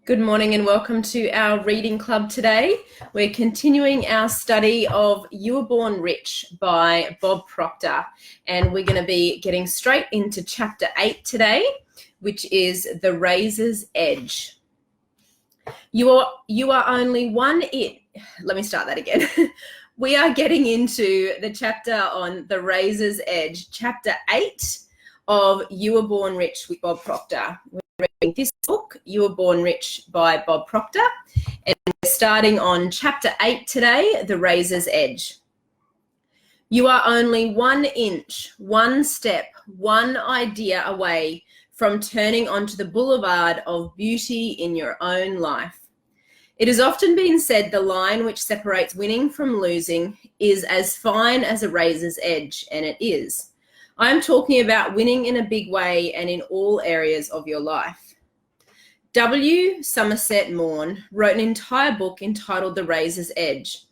Good morning and welcome to our reading club today. We're continuing our study of You Were Born Rich by Bob Proctor, and we're going to be getting straight into chapter 8 today, which is The Razor's Edge. You are only one Let me start that again. We are getting into the chapter on The Razor's Edge, chapter 8 of You Were Born Rich with Bob Proctor. Reading this book, You Were Born Rich by Bob Proctor, and we're starting on chapter 8 today, The Razor's Edge. You are only 1 inch, 1 step, 1 idea away from turning onto the boulevard of beauty in your own life. It has often been said the line which separates winning from losing is as fine as a razor's edge, and it is. I'm talking about winning in a big way and in all areas of your life. W. Somerset Maugham wrote an entire book entitled The Razor's Edge,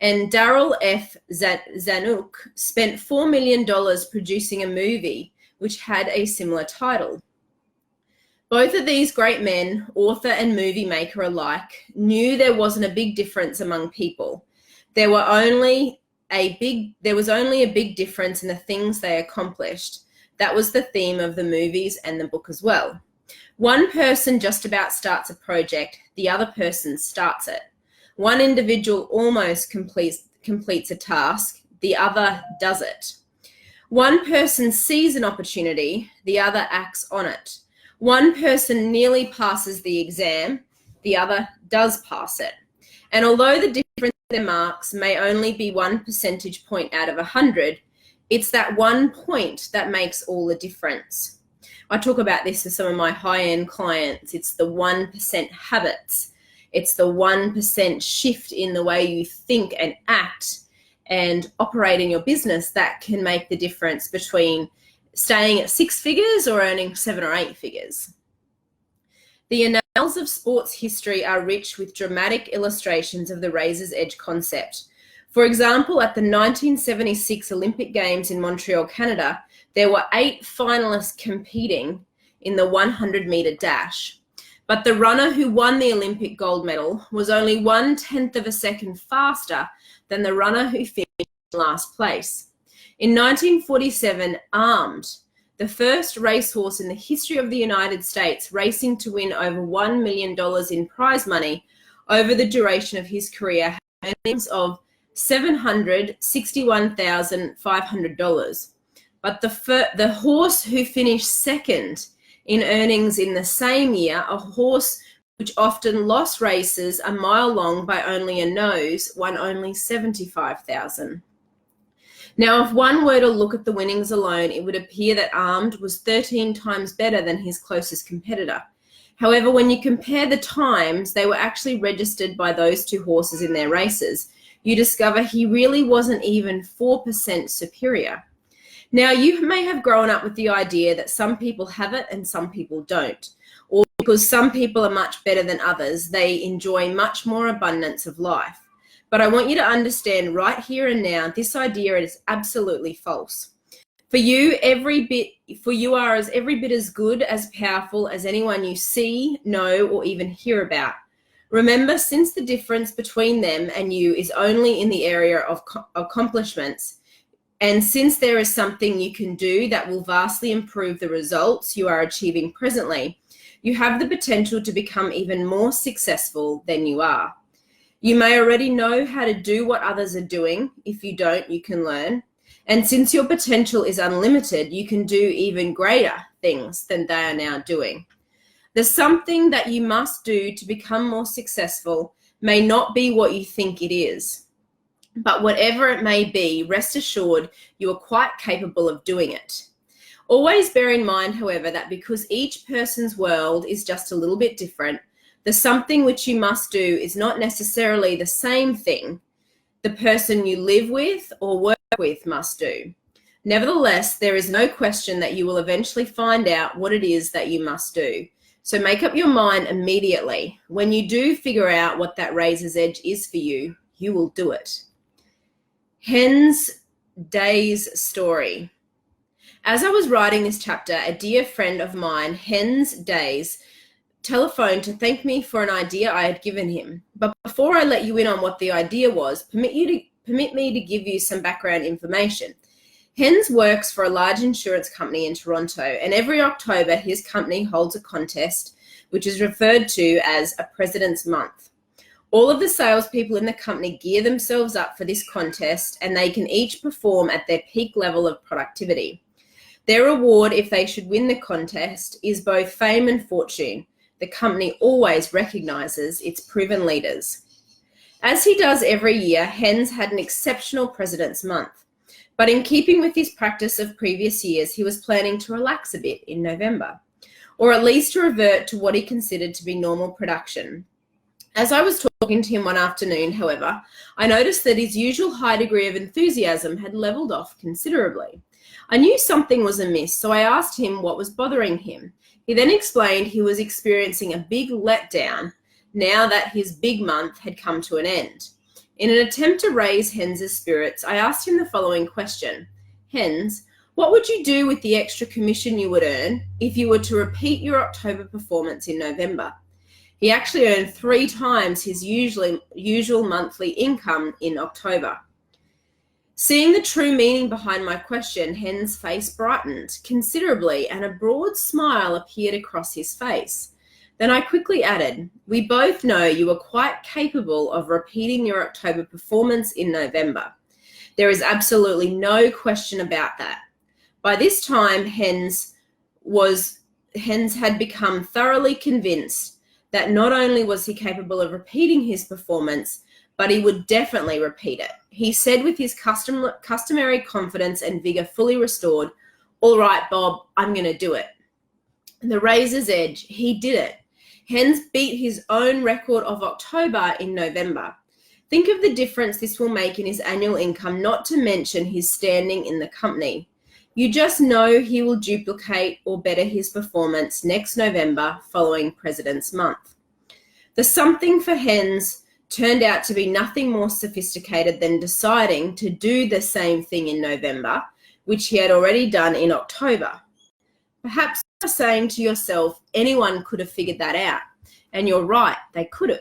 and Darrell F. Zanuck spent $4 million producing a movie which had a similar title. Both of these great men, author and movie maker alike, knew there wasn't a big difference among people. There was only a big difference in the things they accomplished. That was the theme of the movies and the book as well. One person just about starts a project, the other person starts it. One individual almost completes a task, the other does it. One person sees an opportunity, the other acts on it. One person nearly passes the exam, the other does pass it. And although the difference in their marks may only be 1 percentage point out of 100, it's that 1 point that makes all the difference. I talk about this with some of my high-end clients. It's the 1% habits. It's the 1% shift in the way you think and act and operate in your business that can make the difference between staying at 6 figures or earning 7 or 8 figures. The annals of sports history are rich with dramatic illustrations of the razor's edge concept. For example, at the 1976 Olympic Games in Montreal, Canada, there were 8 finalists competing in the 100-meter dash. But the runner who won the Olympic gold medal was only 1/10 of a second faster than the runner who finished in last place. In 1947, Armed, the first racehorse in the history of the United States, racing to win over $1 million in prize money over the duration of his career, had earnings of $761,500. But the horse who finished second in earnings in the same year, a horse which often lost races a mile long by only a nose, won only $75,000. Now, if one were to look at the winnings alone, it would appear that Armed was 13 times better than his closest competitor. However, when you compare the times they were actually registered by those 2 horses in their races, you discover he really wasn't even 4% superior. Now, you may have grown up with the idea that some people have it and some people don't, or because some people are much better than others, they enjoy much more abundance of life. But I want you to understand right here and now, this idea is absolutely false. For you are every bit as good, as powerful as anyone you see, know, or even hear about. Remember, since the difference between them and you is only in the area of accomplishments, and since there is something you can do that will vastly improve the results you are achieving presently, you have the potential to become even more successful than you are. You may already know how to do what others are doing. If you don't, you can learn. And since your potential is unlimited, you can do even greater things than they are now doing. The something that you must do to become more successful may not be what you think it is. But whatever it may be, rest assured you are quite capable of doing it. Always bear in mind, however, that because each person's world is just a little bit different, the something which you must do is not necessarily the same thing the person you live with or work with must do. Nevertheless, there is no question that you will eventually find out what it is that you must do. So make up your mind immediately. When you do figure out what that razor's edge is for you, you will do it. Hen's Day's Story. As I was writing this chapter, a dear friend of mine, Hen's Days, telephone to thank me for an idea I had given him. But before I let you in on what the idea was, permit me to give you some background information. Hens works for a large insurance company in Toronto, and every October his company holds a contest which is referred to as a President's Month. All of the salespeople in the company gear themselves up for this contest, and they can each perform at their peak level of productivity. Their reward, if they should win the contest, is both fame and fortune. The company always recognizes its proven leaders. As he does every year, Hens had an exceptional President's Month. But in keeping with his practice of previous years, he was planning to relax a bit in November, or at least to revert to what he considered to be normal production. As I was talking to him one afternoon, however, I noticed that his usual high degree of enthusiasm had leveled off considerably. I knew something was amiss, so I asked him what was bothering him. He then explained he was experiencing a big letdown now that his big month had come to an end. In an attempt to raise Hens' spirits, I asked him the following question. Hens, what would you do with the extra commission you would earn if you were to repeat your October performance in November? He actually earned 3 times his usual monthly income in October. Seeing the true meaning behind my question, Hens' face brightened considerably and a broad smile appeared across his face. Then I quickly added, we both know you are quite capable of repeating your October performance in November. There is absolutely no question about that. By this time, Hens had become thoroughly convinced that not only was he capable of repeating his performance, but he would definitely repeat it. He said with his customary confidence and vigor fully restored, all right, Bob, I'm going to do it. The razor's edge, he did it. Hens beat his own record of October in November. Think of the difference this will make in his annual income, not to mention his standing in the company. You just know he will duplicate or better his performance next November following President's Month. The something for Hens turned out to be nothing more sophisticated than deciding to do the same thing in November, which he had already done in October. Perhaps you're saying to yourself, anyone could have figured that out. And you're right, they could have.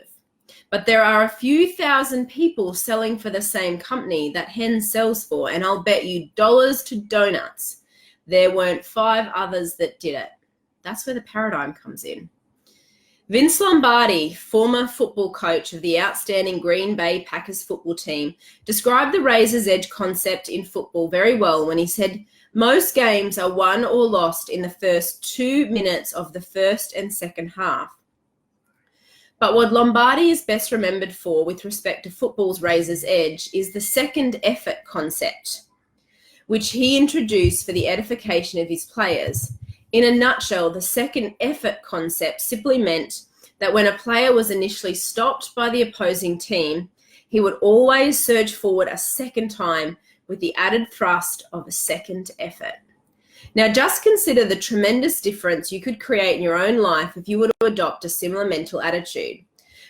But there are a few thousand people selling for the same company that Hens sells for, and I'll bet you dollars to donuts there weren't 5 others that did it. That's where the paradigm comes in. Vince Lombardi, former football coach of the outstanding Green Bay Packers football team, described the razor's edge concept in football very well when he said, most games are won or lost in the first 2 minutes of the first and second half. But what Lombardi is best remembered for with respect to football's razor's edge is the second effort concept, which he introduced for the edification of his players. In a nutshell, the second effort concept simply meant that when a player was initially stopped by the opposing team, he would always surge forward a second time with the added thrust of a second effort. Now, just consider the tremendous difference you could create in your own life if you were to adopt a similar mental attitude.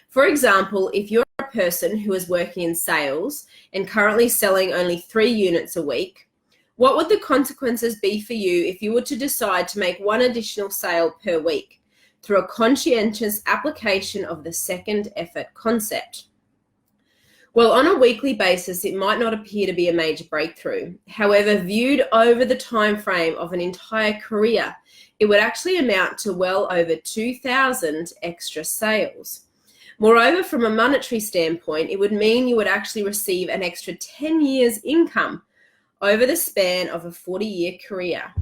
For example, if you're a person who is working in sales and currently selling only 3 units a week, what would the consequences be for you if you were to decide to make 1 additional sale per week through a conscientious application of the second effort concept? Well, on a weekly basis, it might not appear to be a major breakthrough. However, viewed over the time frame of an entire career, it would actually amount to well over 2,000 extra sales. Moreover, from a monetary standpoint, it would mean you would actually receive an extra 10 years income over the span of a 40-year career.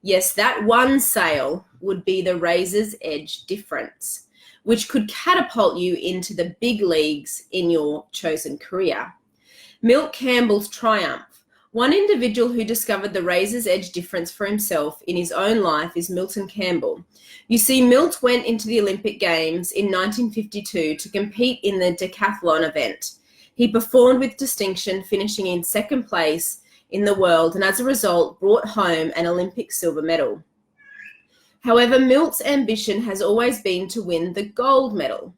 Yes, that one sale would be the razor's edge difference, which could catapult you into the big leagues in your chosen career. Milt Campbell's triumph. One individual who discovered the razor's edge difference for himself in his own life is Milton Campbell. You see, Milt went into the Olympic Games in 1952 to compete in the decathlon event. He performed with distinction, finishing in 2nd place in the world, and as a result brought home an Olympic silver medal. However, Milt's ambition has always been to win the gold medal.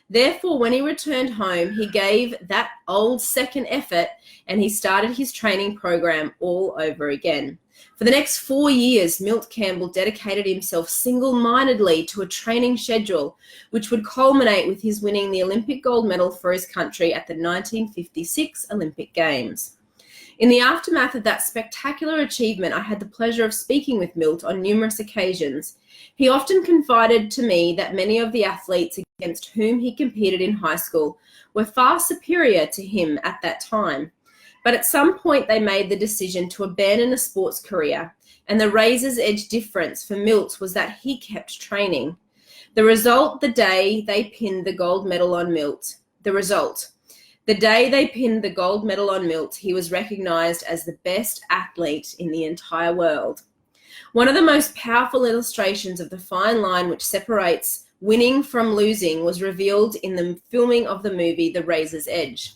Therefore, when he returned home, he gave that old second effort and he started his training program all over again. For the next 4 years, Milt Campbell dedicated himself single-mindedly to a training schedule which would culminate with his winning the Olympic gold medal for his country at the 1956 Olympic Games. In the aftermath of that spectacular achievement, I had the pleasure of speaking with Milt on numerous occasions. He often confided to me that many of the athletes against whom he competed in high school were far superior to him at that time. But at some point they made the decision to abandon a sports career, and the razor's edge difference for Milt was that he kept training. The result, the day they pinned the gold medal on Milt, the day they pinned the gold medal on Milt, he was recognized as the best athlete in the entire world. One of the most powerful illustrations of the fine line which separates winning from losing was revealed in the filming of the movie The Razor's Edge.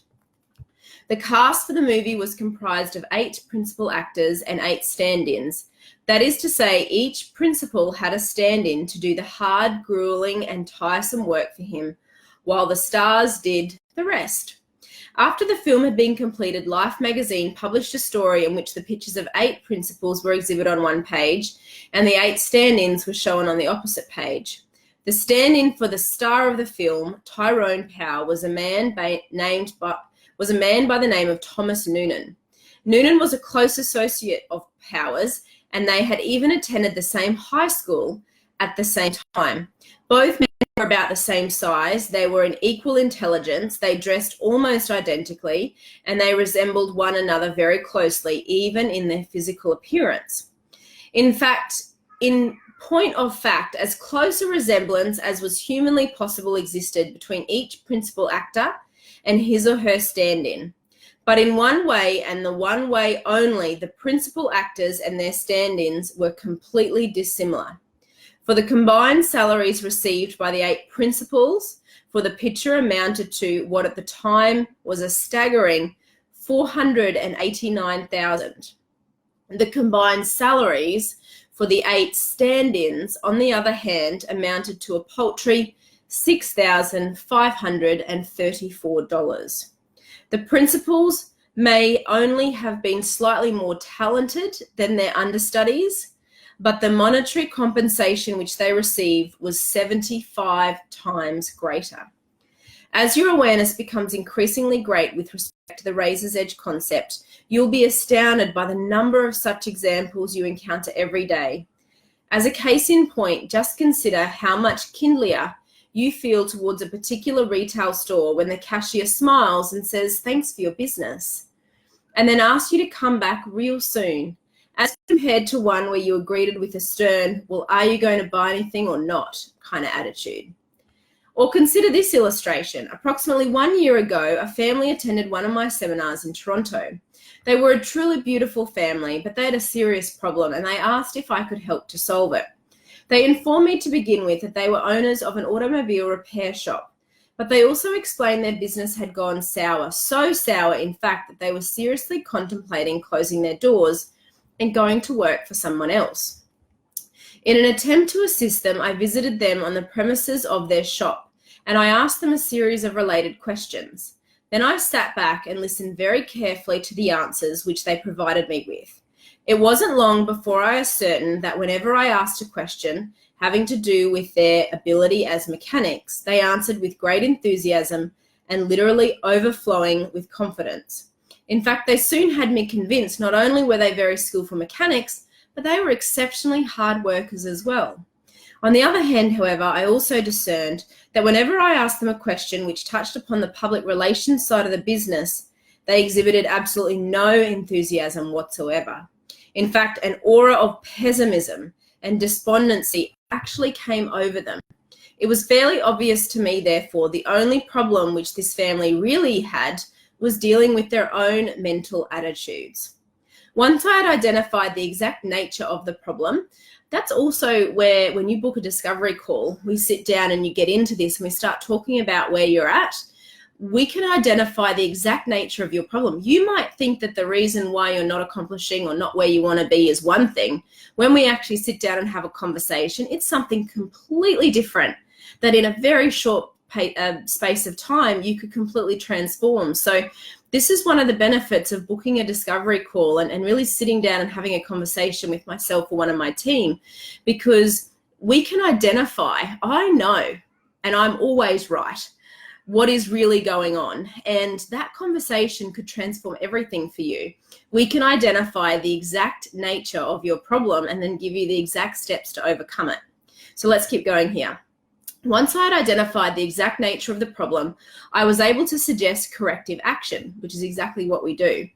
The cast for the movie was comprised of 8 principal actors and 8 stand-ins. That is to say, each principal had a stand-in to do the hard, grueling, and tiresome work for him, while the stars did the rest. After the film had been completed, Life magazine published a story in which the pictures of 8 principals were exhibited on one page and the 8 stand-ins were shown on the opposite page. The stand-in for the star of the film, Tyrone Power, was a man by the name of Thomas Noonan. Noonan was a close associate of Power's, and they had even attended the same high school at the same time. Both men were about the same size, they were in equal intelligence, they dressed almost identically, and they resembled one another very closely, even in their physical appearance. In point of fact, as close a resemblance as was humanly possible existed between each principal actor and his or her stand-in. But in one way, and the one way only, the principal actors and their stand-ins were completely dissimilar. For the combined salaries received by the 8 principals for the picture amounted to what at the time was a staggering $489,000. The combined salaries for the 8 stand-ins, on the other hand, amounted to a paltry $6,534. The principals may only have been slightly more talented than their understudies, but the monetary compensation which they received was 75 times greater. As your awareness becomes increasingly great with respect to the razor's edge concept, you'll be astounded by the number of such examples you encounter every day. As a case in point, just consider how much kindlier you feel towards a particular retail store when the cashier smiles and says, "Thanks for your business," and then asks you to come back real soon, as compared to one where you are greeted with a stern, "Well, are you going to buy anything or not?" kind of attitude. Or consider this illustration. Approximately 1 year ago, a family attended one of my seminars in Toronto. They were a truly beautiful family, but they had a serious problem and they asked if I could help to solve it. They informed me to begin with that they were owners of an automobile repair shop, but they also explained their business had gone sour, so sour in fact that they were seriously contemplating closing their doors and going to work for someone else. In an attempt to assist them, I visited them on the premises of their shop and I asked them a series of related questions. Then I sat back and listened very carefully to the answers which they provided me with. It wasn't long before I ascertained that whenever I asked a question having to do with their ability as mechanics, they answered with great enthusiasm and literally overflowing with confidence. In fact, they soon had me convinced not only were they very skillful mechanics, but they were exceptionally hard workers as well. On the other hand, however, I also discerned that whenever I asked them a question which touched upon the public relations side of the business, they exhibited absolutely no enthusiasm whatsoever. In fact, an aura of pessimism and despondency actually came over them. It was fairly obvious to me, therefore, the only problem which this family really had was dealing with their own mental attitudes. Once I had identified the exact nature of the problem, that's also where, when you book a discovery call, we sit down and you get into this and we start talking about where you're at. We can identify the exact nature of your problem. You might think that the reason why you're not accomplishing or not where you want to be is one thing. When we actually sit down and have a conversation, it's something completely different that in a very short space of time you could completely transform. So This is one of the benefits of booking a discovery call and really sitting down and having a conversation with myself or one of my team, because we can identify, I know, and I'm always right, what is really going on. And that conversation could transform everything for you. We can identify the exact nature of your problem and then give you the exact steps to overcome it. So let's keep going here. Once I had identified the exact nature of the problem, I was able to suggest corrective action, which is exactly what we do.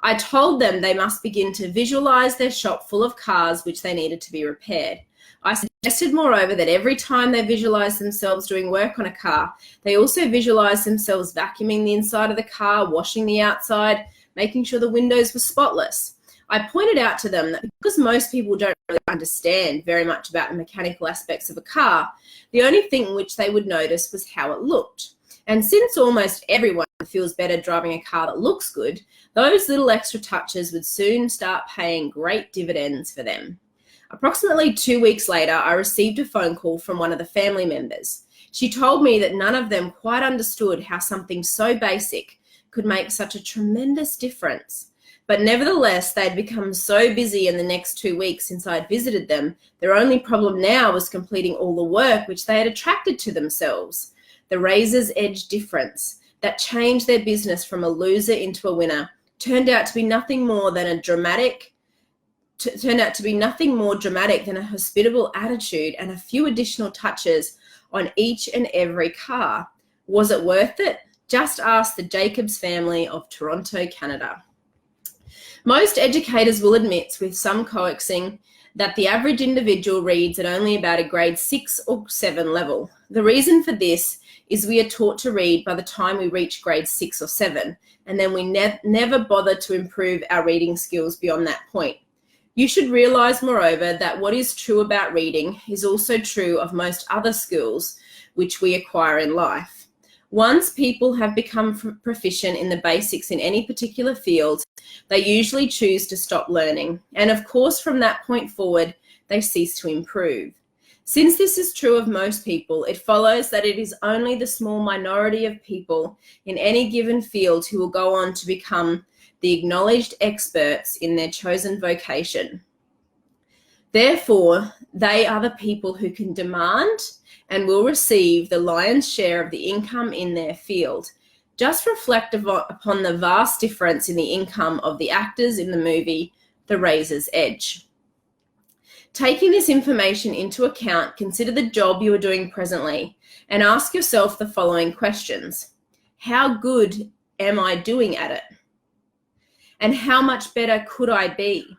I told them they must begin to visualize their shop full of cars which they needed to be repaired. I suggested, moreover, that every time they visualize themselves doing work on a car, they also visualize themselves vacuuming the inside of the car, washing the outside, making sure the windows were spotless. I pointed out to them that because most people don't really understand very much about the mechanical aspects of a car, the only thing which they would notice was how it looked. And since almost everyone feels better driving a car that looks good, those little extra touches would soon start paying great dividends for them. Approximately 2 weeks later, I received a phone call from one of the family members. She told me that none of them quite understood how something so basic could make such a tremendous difference. But nevertheless, they'd become so busy in the next 2 weeks since I'd visited them, their only problem now was completing all the work which they had attracted to themselves. The razor's edge difference that changed their business from a loser into a winner turned out to be nothing more dramatic than a hospitable attitude and a few additional touches on each and every car. Was it worth it? Just ask the Jacobs family of Toronto, Canada. Most educators will admit, with some coaxing, that the average individual reads at only about a grade 6 or 7 level. The reason for this is we are taught to read by the time we reach grade 6 or 7, and then we never bother to improve our reading skills beyond that point. You should realize, moreover, that what is true about reading is also true of most other skills which we acquire in life. Once people have become proficient in the basics in any particular field, they usually choose to stop learning. And of course, from that point forward, they cease to improve. Since this is true of most people, it follows that it is only the small minority of people in any given field who will go on to become the acknowledged experts in their chosen vocation. Therefore, they are the people who can demand and will receive the lion's share of the income in their field. Just reflect upon the vast difference in the income of the actors in the movie The Razor's Edge. Taking this information into account, consider the job you are doing presently and ask yourself the following questions. How good am I doing at it? And how much better could I be?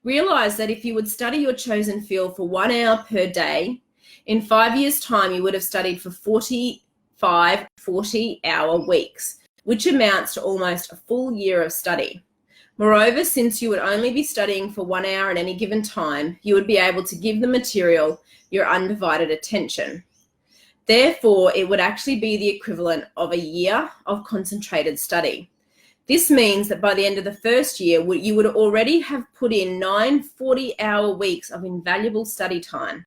Realize that if you would study your chosen field for 1 hour per day, in 5 years' time, you would have studied for 40-hour weeks, which amounts to almost a full year of study. Moreover, since you would only be studying for 1 hour at any given time, you would be able to give the material your undivided attention. Therefore, it would actually be the equivalent of a year of concentrated study. This means that by the end of the first year, you would already have put in 9 40-hour weeks of invaluable study time.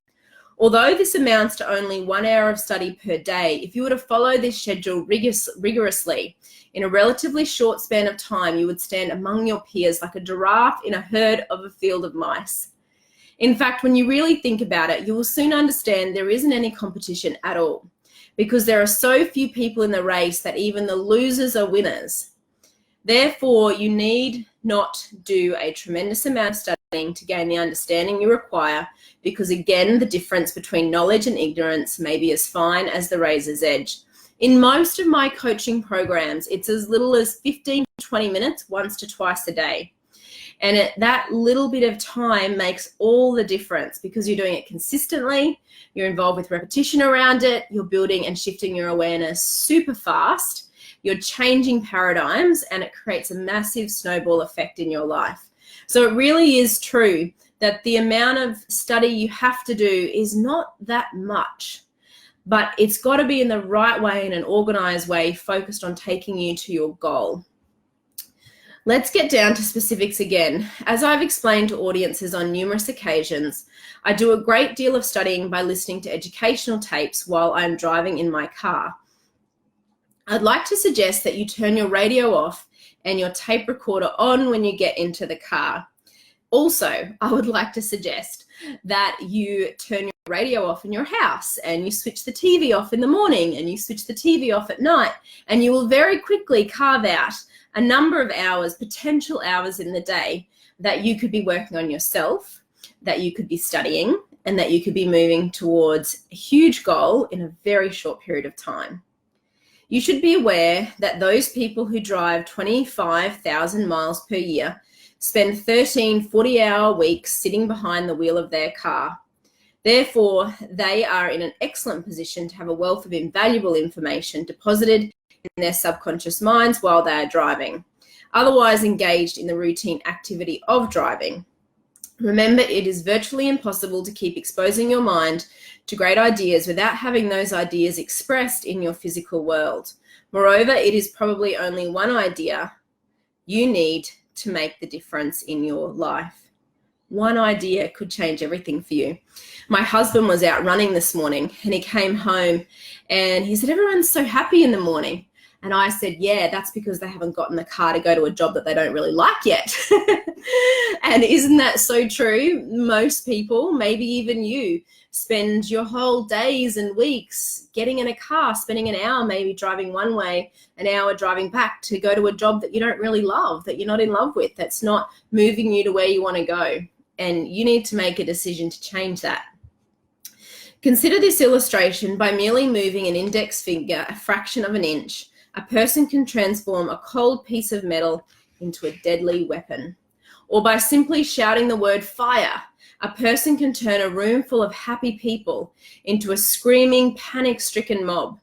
Although this amounts to only 1 hour of study per day, if you were to follow this schedule rigorously, in a relatively short span of time, you would stand among your peers like a giraffe in a herd of a field of mice. In fact, when you really think about it, you will soon understand there isn't any competition at all, because there are so few people in the race that even the losers are winners. Therefore, you need not do a tremendous amount of studying to gain the understanding you require, because again, the difference between knowledge and ignorance may be as fine as the razor's edge. In most of my coaching programs, it's as little as 15 to 20 minutes once to twice a day. And that little bit of time makes all the difference because you're doing it consistently, you're involved with repetition around it, you're building and shifting your awareness super fast. You're changing paradigms, and it creates a massive snowball effect in your life. So it really is true that the amount of study you have to do is not that much, but it's got to be in the right way, in an organized way, focused on taking you to your goal. Let's get down to specifics again. As I've explained to audiences on numerous occasions, I do a great deal of studying by listening to educational tapes while I'm driving in my car. I'd like to suggest that you turn your radio off and your tape recorder on when you get into the car. Also, I would like to suggest that you turn your radio off in your house and you switch the TV off in the morning and you switch the TV off at night, and you will very quickly carve out a number of hours, potential hours in the day that you could be working on yourself, that you could be studying, and that you could be moving towards a huge goal in a very short period of time. You should be aware that those people who drive 25,000 miles per year spend 13 40-hour weeks sitting behind the wheel of their car. Therefore, they are in an excellent position to have a wealth of invaluable information deposited in their subconscious minds while they are driving, otherwise engaged in the routine activity of driving. Remember, it is virtually impossible to keep exposing your mind to great ideas without having those ideas expressed in your physical world. Moreover, it is probably only one idea you need to make the difference in your life. One idea could change everything for you. My husband was out running this morning and he came home and he said, everyone's so happy in the morning. And I said, yeah, that's because they haven't gotten the car to go to a job that they don't really like yet. And isn't that so true? Most people, maybe even you, spend your whole days and weeks getting in a car, spending an hour maybe driving one way, an hour driving back to go to a job that you don't really love, that you're not in love with, that's not moving you to where you want to go. And you need to make a decision to change that. Consider this illustration. By merely moving an index finger a fraction of an inch, a person can transform a cold piece of metal into a deadly weapon. Or by simply shouting the word fire, a person can turn a room full of happy people into a screaming, panic-stricken mob.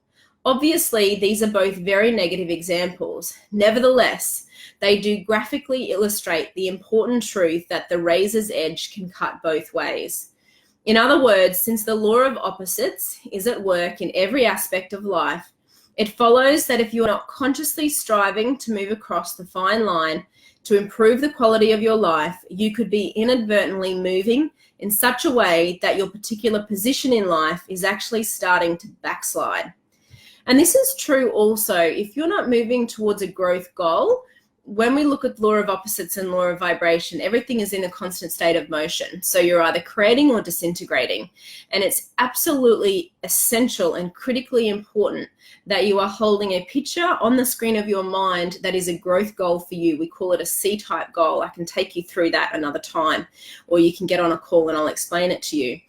Obviously, these are both very negative examples. Nevertheless, they do graphically illustrate the important truth that the razor's edge can cut both ways. In other words, since the law of opposites is at work in every aspect of life, it follows that if you are not consciously striving to move across the fine line to improve the quality of your life, you could be inadvertently moving in such a way that your particular position in life is actually starting to backslide. And this is true also if you're not moving towards a growth goal. When we look at law of opposites and law of vibration, everything is in a constant state of motion. So you're either creating or disintegrating. And it's absolutely essential and critically important that you are holding a picture on the screen of your mind that is a growth goal for you. We call it a C-type goal. I can take you through that another time, or you can get on a call and I'll explain it to you.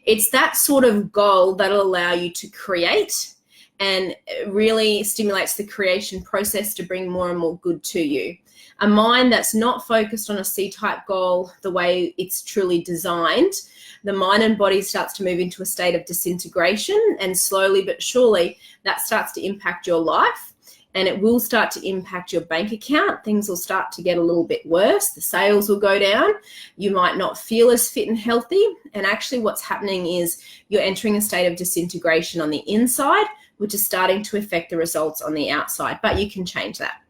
It's that sort of goal that'll allow you to create and really stimulates the creation process to bring more and more good to you. A mind that's not focused on a C-type goal the way it's truly designed, the mind and body starts to move into a state of disintegration, and slowly but surely that starts to impact your life, and it will start to impact your bank account. Things will start to get a little bit worse. The sales will go down. You might not feel as fit and healthy, and actually what's happening is you're entering a state of disintegration on the inside, which is starting to affect the results on the outside, but you can change that.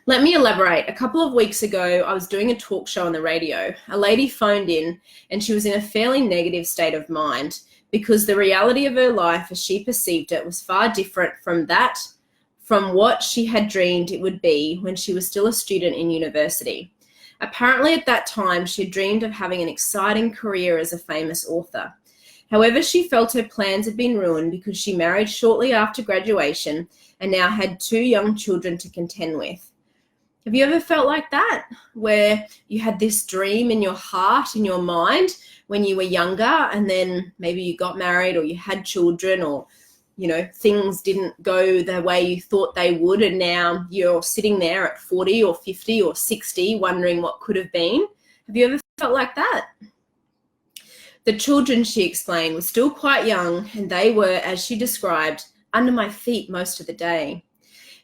Let me elaborate. A couple of weeks ago, I was doing a talk show on the radio. A lady phoned in and she was in a fairly negative state of mind because the reality of her life as she perceived it was far different from what she had dreamed it would be when she was still a student in university. Apparently at that time, she dreamed of having an exciting career as a famous author. However, she felt her plans had been ruined because she married shortly after graduation and now had 2 young children to contend with. Have you ever felt like that, where you had this dream in your heart, in your mind, when you were younger, and then maybe you got married or you had children, or things didn't go the way you thought they would, and now you're sitting there at 40 or 50 or 60 wondering what could have been? Have you ever felt like that? The children, she explained, were still quite young, and they were, as she described, under my feet most of the day.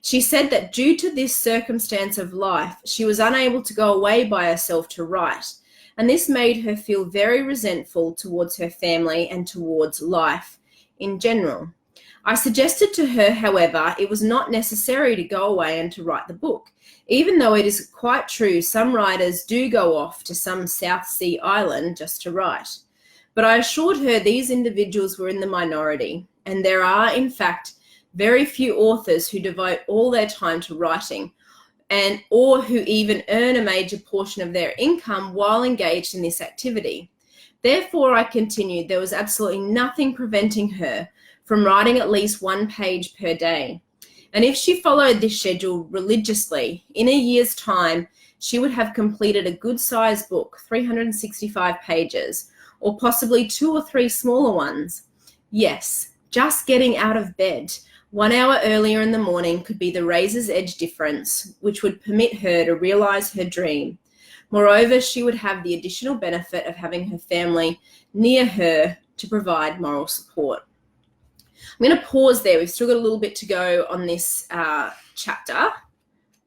She said that due to this circumstance of life, she was unable to go away by herself to write, and this made her feel very resentful towards her family and towards life in general. I suggested to her, however, it was not necessary to go away and to write the book, even though it is quite true some writers do go off to some South Sea island just to write. But I assured her these individuals were in the minority, and there are, in fact, Very few authors who devote all their time to writing or who even earn a major portion of their income while engaged in this activity. Therefore, I continued, there was absolutely nothing preventing her from writing at least 1 page per day. And if she followed this schedule religiously, in a year's time, she would have completed a good-sized book, 365 pages, or possibly 2 or 3 smaller ones. Yes, just getting out of bed 1 hour earlier in the morning could be the razor's edge difference, which would permit her to realize her dream. Moreover, she would have the additional benefit of having her family near her to provide moral support. I'm going to pause there. We've still got a little bit to go on this chapter.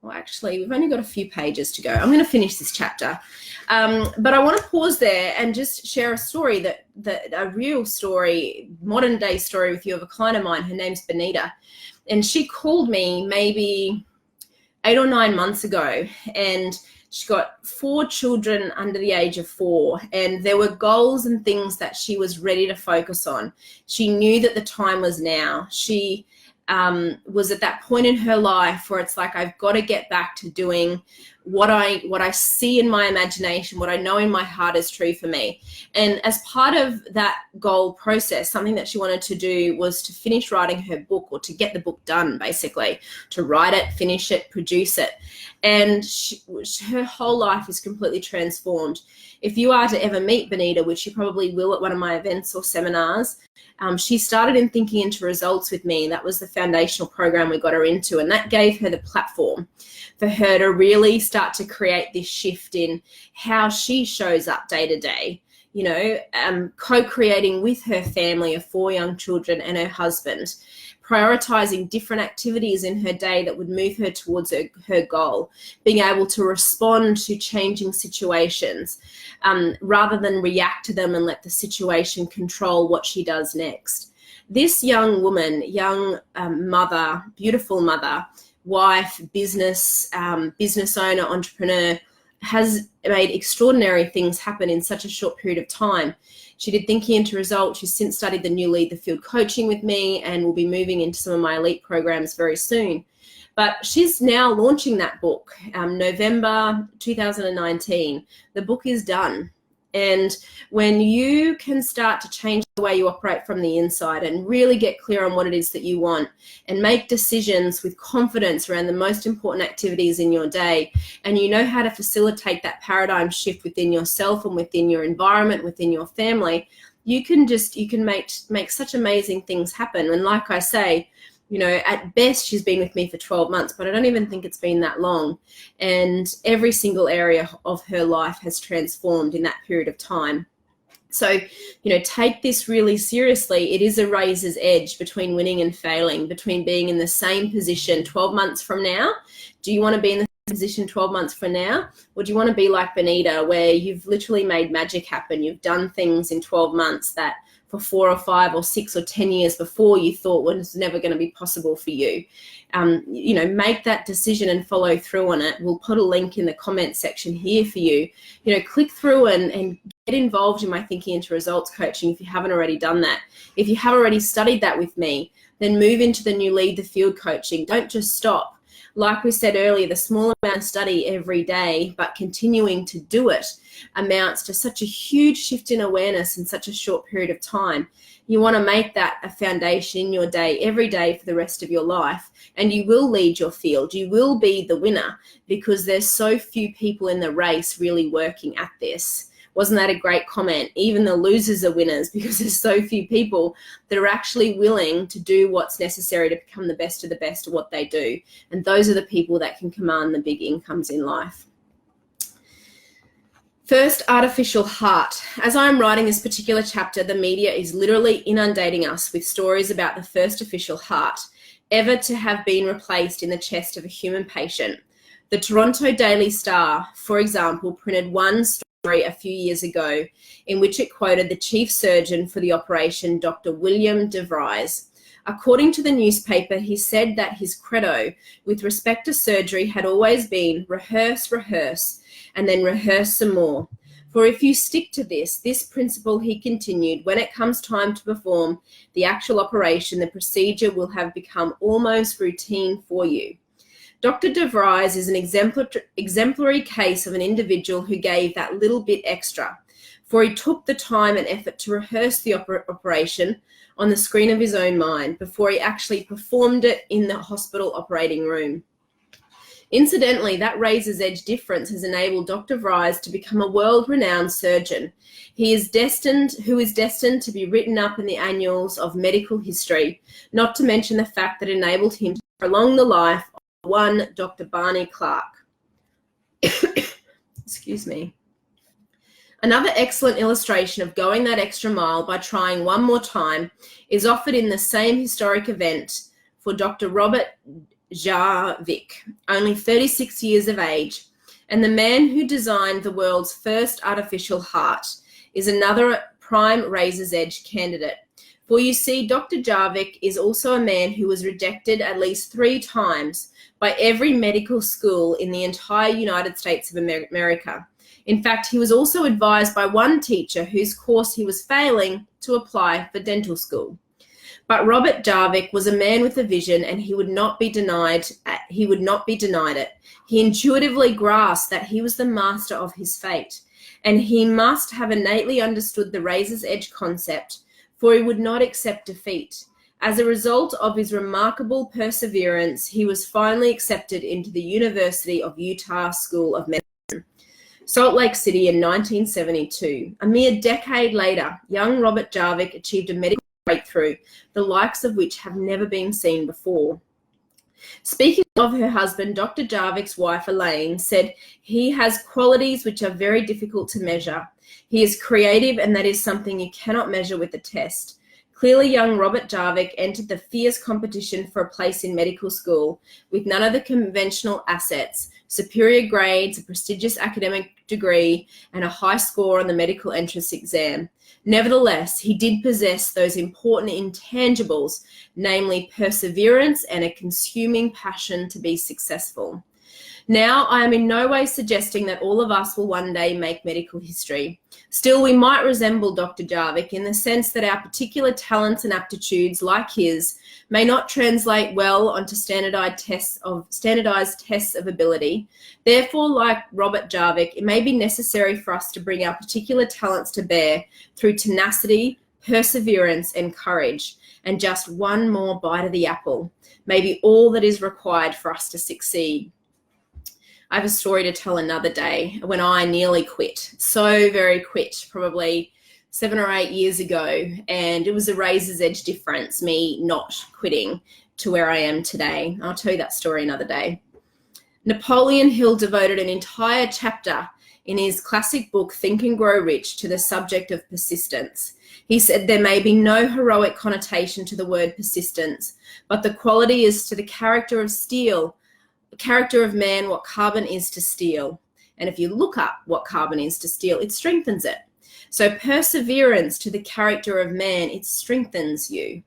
Well, actually, we've only got a few pages to go. I'm going to finish this chapter. But I want to pause there and just share a story, a real story, modern day story with you of a client of mine. Her name's Benita. And she called me maybe 8 or 9 months ago, and she got 4 children under the age of 4, and there were goals and things that she was ready to focus on. She knew that the time was now. She was at that point in her life where it's like, I've got to get back to doing what I see in my imagination, what I know in my heart is true for me. And as part of that goal process, something that she wanted to do was to finish writing her book, or to get the book done, basically, to write it, finish it, produce it. And her whole life is completely transformed. If you are to ever meet Benita, which you probably will at one of my events or seminars, she started in Thinking into Results with me. That was the foundational program we got her into, and that gave her the platform for her to really start to create this shift in how she shows up day to day, co-creating with her family of 4 young children and her husband, prioritizing different activities in her day that would move her towards her goal, being able to respond to changing situations rather than react to them and let the situation control what she does next. This young woman, mother, beautiful mother, wife, business owner, entrepreneur, has made extraordinary things happen in such a short period of time. She did Thinking into Results. She's since studied the new Lead the Field coaching with me, and will be moving into some of my elite programs very soon. But she's now launching that book, November 2019. The book is done. And when you can start to change the way you operate from the inside and really get clear on what it is that you want, and make decisions with confidence around the most important activities in your day, and you know how to facilitate that paradigm shift within yourself and within your environment, within your family, you can make such amazing things happen. And like I say, at best, she's been with me for 12 months, but I don't even think it's been that long. And every single area of her life has transformed in that period of time. So, take this really seriously. It is a razor's edge between winning and failing, between being in the same position 12 months from now. Do you want to be in the same position 12 months from now? Or do you want to be like Benita, where you've literally made magic happen? You've done things in 12 months that for 4 or 5 or 6 or 10 years before you thought was never going to be possible for you. Make that decision and follow through on it. We'll put a link in the comment section here for you. Click through and get involved in my Thinking into Results coaching if you haven't already done that. If you have already studied that with me, then move into the new Lead the Field coaching. Don't just stop. Like we said earlier, the small amount of study every day, but continuing to do it, amounts to such a huge shift in awareness in such a short period of time. You want to make that a foundation in your day, every day for the rest of your life, and you will lead your field. You will be the winner, because there's so few people in the race really working at this. Wasn't that a great comment? Even the losers are winners, because there's so few people that are actually willing to do what's necessary to become the best of the best at what they do. And those are the people that can command the big incomes in life. First, artificial heart. As I'm writing this particular chapter, the media is literally inundating us with stories about the first artificial heart ever to have been replaced in the chest of a human patient. The Toronto Daily Star, for example, printed one story a few years ago in which it quoted the chief surgeon for the operation, Dr. William DeVries. According to the newspaper, he said that his credo with respect to surgery had always been rehearse, and then rehearse some more. For if you stick to this principle, he continued, when it comes time to perform the actual operation, the procedure will have become almost routine for you. Dr. De Vries is an exemplary case of an individual who gave that little bit extra, for he took the time and effort to rehearse the operation on the screen of his own mind before he actually performed it in the hospital operating room. Incidentally, that razor's edge difference has enabled Dr. Vries to become a world-renowned surgeon. Who is destined to be written up in the annals of medical history, not to mention the fact that it enabled him to prolong the life of one Dr. Barney Clark. Excuse me. Another excellent illustration of going that extra mile by trying one more time is offered in the same historic event for Dr. Robert Jarvik, only 36 years of age, and the man who designed the world's first artificial heart is another prime razor's edge candidate. For you see, Dr. Jarvik is also a man who was rejected at least 3 times by every medical school in the entire United States of America. In fact, he was also advised by one teacher whose course he was failing to apply for dental school. But Robert Jarvik was a man with a vision, and he would not be denied it. He intuitively grasped that he was the master of his fate, and he must have innately understood the razor's edge concept, for he would not accept defeat. As a result of his remarkable perseverance, he was finally accepted into the University of Utah School of Medicine, Salt Lake City in 1972. A mere decade later, young Robert Jarvik achieved a medical breakthrough, the likes of which have never been seen before. Speaking of her husband, Dr. Jarvik's wife, Elaine, said, he has qualities which are very difficult to measure. He is creative, and that is something you cannot measure with a test. Clearly, young Robert Jarvik entered the fierce competition for a place in medical school with none of the conventional assets, superior grades, a prestigious academic degree, and a high score on the medical entrance exam. Nevertheless, he did possess those important intangibles, namely perseverance and a consuming passion to be successful. Now, I am in no way suggesting that all of us will one day make medical history. Still, we might resemble Dr. Jarvik in the sense that our particular talents and aptitudes, like his, may not translate well onto standardized tests of ability. Therefore, like Robert Jarvik, it may be necessary for us to bring our particular talents to bear through tenacity, perseverance, and courage, and just one more bite of the apple may be all that is required for us to succeed. I have a story to tell another day when I nearly quit. So very quit, probably 7 or 8 years ago. And it was a razor's edge difference, me not quitting, to where I am today. I'll tell you that story another day. Napoleon Hill devoted an entire chapter in his classic book, Think and Grow Rich, to the subject of persistence. He said there may be no heroic connotation to the word persistence, but the quality is to the character of steel, the character of man, what carbon is to steel. And if you look up what carbon is to steel, it strengthens it. So perseverance to the character of man, it strengthens you.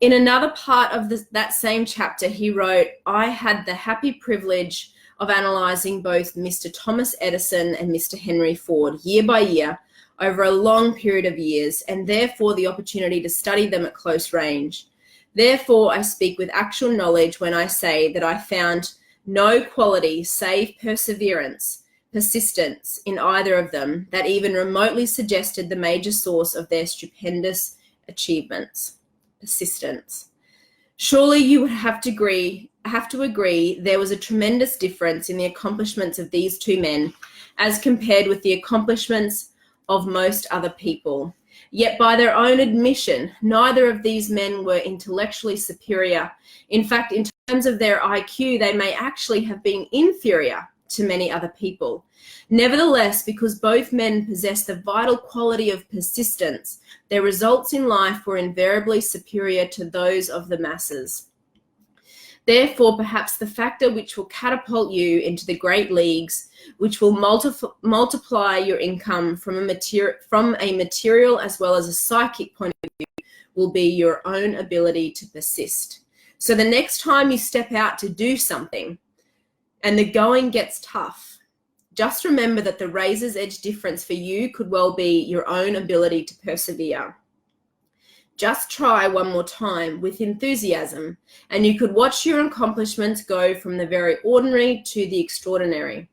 In another part of that same chapter, he wrote, I had the happy privilege of analyzing both Mr. Thomas Edison and Mr. Henry Ford year by year over a long period of years, and therefore the opportunity to study them at close range. Therefore, I speak with actual knowledge when I say that I found no quality save perseverance, persistence in either of them that even remotely suggested the major source of their stupendous achievements. Persistence. Surely you would have to agree there was a tremendous difference in the accomplishments of these two men as compared with the accomplishments of most other people. Yet by their own admission, neither of these men were intellectually superior. In fact, in terms of their IQ, they may actually have been inferior to many other people. Nevertheless, because both men possessed the vital quality of persistence, their results in life were invariably superior to those of the masses. Therefore, perhaps the factor which will catapult you into the great leagues, which will multiply your income from a material as well as a psychic point of view, will be your own ability to persist. So the next time you step out to do something and the going gets tough, Just remember that the razor's edge difference for you could well be your own ability to persevere. Just try one more time with enthusiasm, and you could watch your accomplishments go from the very ordinary to the extraordinary.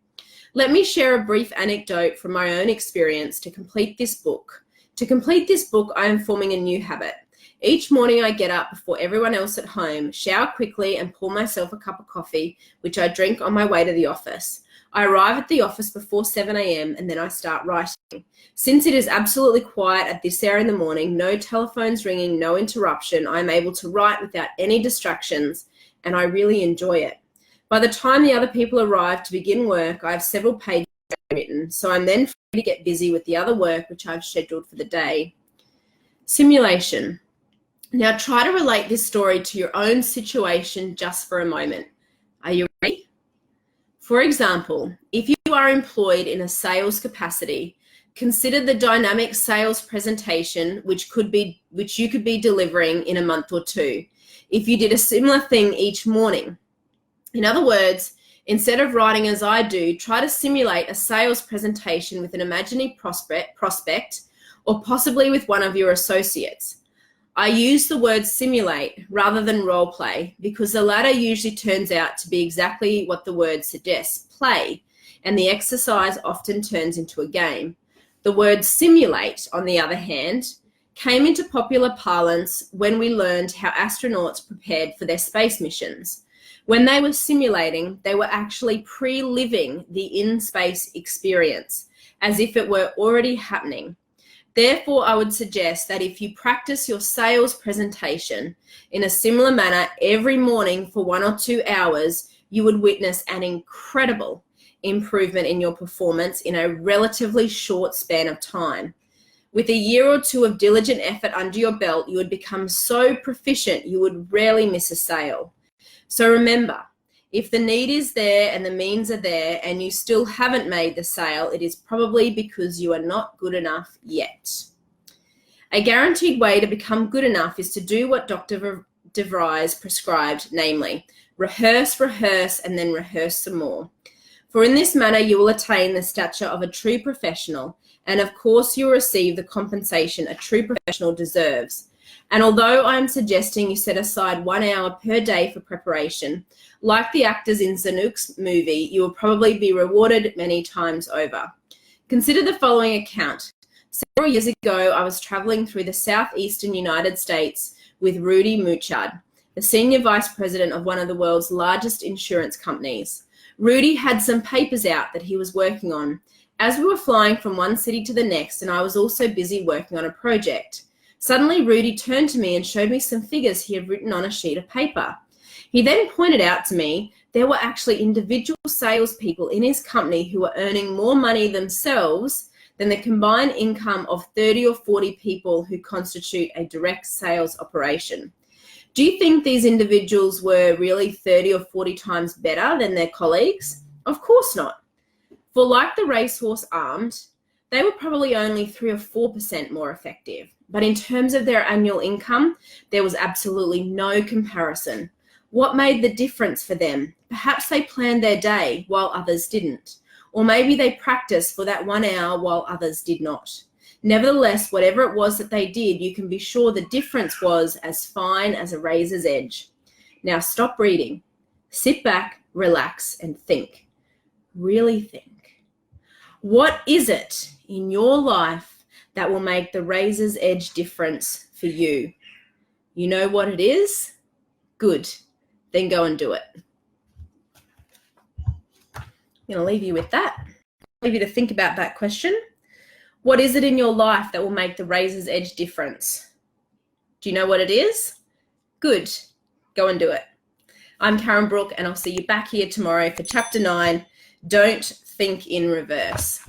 Let me share a brief anecdote from my own experience to complete this book. To complete this book, I am forming a new habit. Each morning I get up before everyone else at home, shower quickly, and pour myself a cup of coffee, which I drink on my way to the office. I arrive at the office before 7 a.m. and then I start writing. Since it is absolutely quiet at this hour in the morning, no telephones ringing, no interruption, I am able to write without any distractions, and I really enjoy it. By the time the other people arrive to begin work, I have several pages written, so I'm then free to get busy with the other work which I've scheduled for the day. Simulation. Now try to relate this story to your own situation just for a moment. Are you ready? For example, if you are employed in a sales capacity, consider the dynamic sales presentation which you could be delivering in a month or two if you did a similar thing each morning. In other words, instead of writing as I do, try to simulate a sales presentation with an imaginary prospect or possibly with one of your associates. I use the word simulate rather than role play because the latter usually turns out to be exactly what the word suggests, play, and the exercise often turns into a game. The word simulate, on the other hand, came into popular parlance when we learned how astronauts prepared for their space missions. When they were simulating, they were actually pre-living the in-space experience as if it were already happening. Therefore, I would suggest that if you practice your sales presentation in a similar manner every morning for 1 or 2 hours, you would witness an incredible improvement in your performance in a relatively short span of time. With a year or two of diligent effort under your belt, you would become so proficient you would rarely miss a sale. So remember, if the need is there and the means are there and you still haven't made the sale, it is probably because you are not good enough yet. A guaranteed way to become good enough is to do what Dr. DeVries prescribed, namely, rehearse, and then rehearse some more. For in this manner, you will attain the stature of a true professional, and of course you will receive the compensation a true professional deserves. And although I am suggesting you set aside 1 hour per day for preparation, like the actors in Zanuck's movie, you will probably be rewarded many times over. Consider the following account. Several years ago, I was traveling through the southeastern United States with Rudy Mouchard, the senior vice president of one of the world's largest insurance companies. Rudy had some papers out that he was working on. As we were flying from one city to the next, and I was also busy working on a project, suddenly Rudy turned to me and showed me some figures he had written on a sheet of paper. He then pointed out to me there were actually individual salespeople in his company who were earning more money themselves than the combined income of 30 or 40 people who constitute a direct sales operation. Do you think these individuals were really 30 or 40 times better than their colleagues? Of course not. For like the racehorse armed, they were probably only 3 or 4% more effective. But in terms of their annual income, there was absolutely no comparison. What made the difference for them? Perhaps they planned their day while others didn't. Or maybe they practiced for that 1 hour while others did not. Nevertheless, whatever it was that they did, you can be sure the difference was as fine as a razor's edge. Now stop reading. Sit back, relax, and think. Really think. What is it in your life that will make the razor's edge difference for you? You know what it is? Good. Then go and do it. I'm going to leave you with that. Leave you to think about that question. What is it in your life that will make the razor's edge difference? Do you know what it is? Good. Go and do it. I'm Karen Brook, and I'll see you back here tomorrow for Chapter 9, Don't Think in Reverse.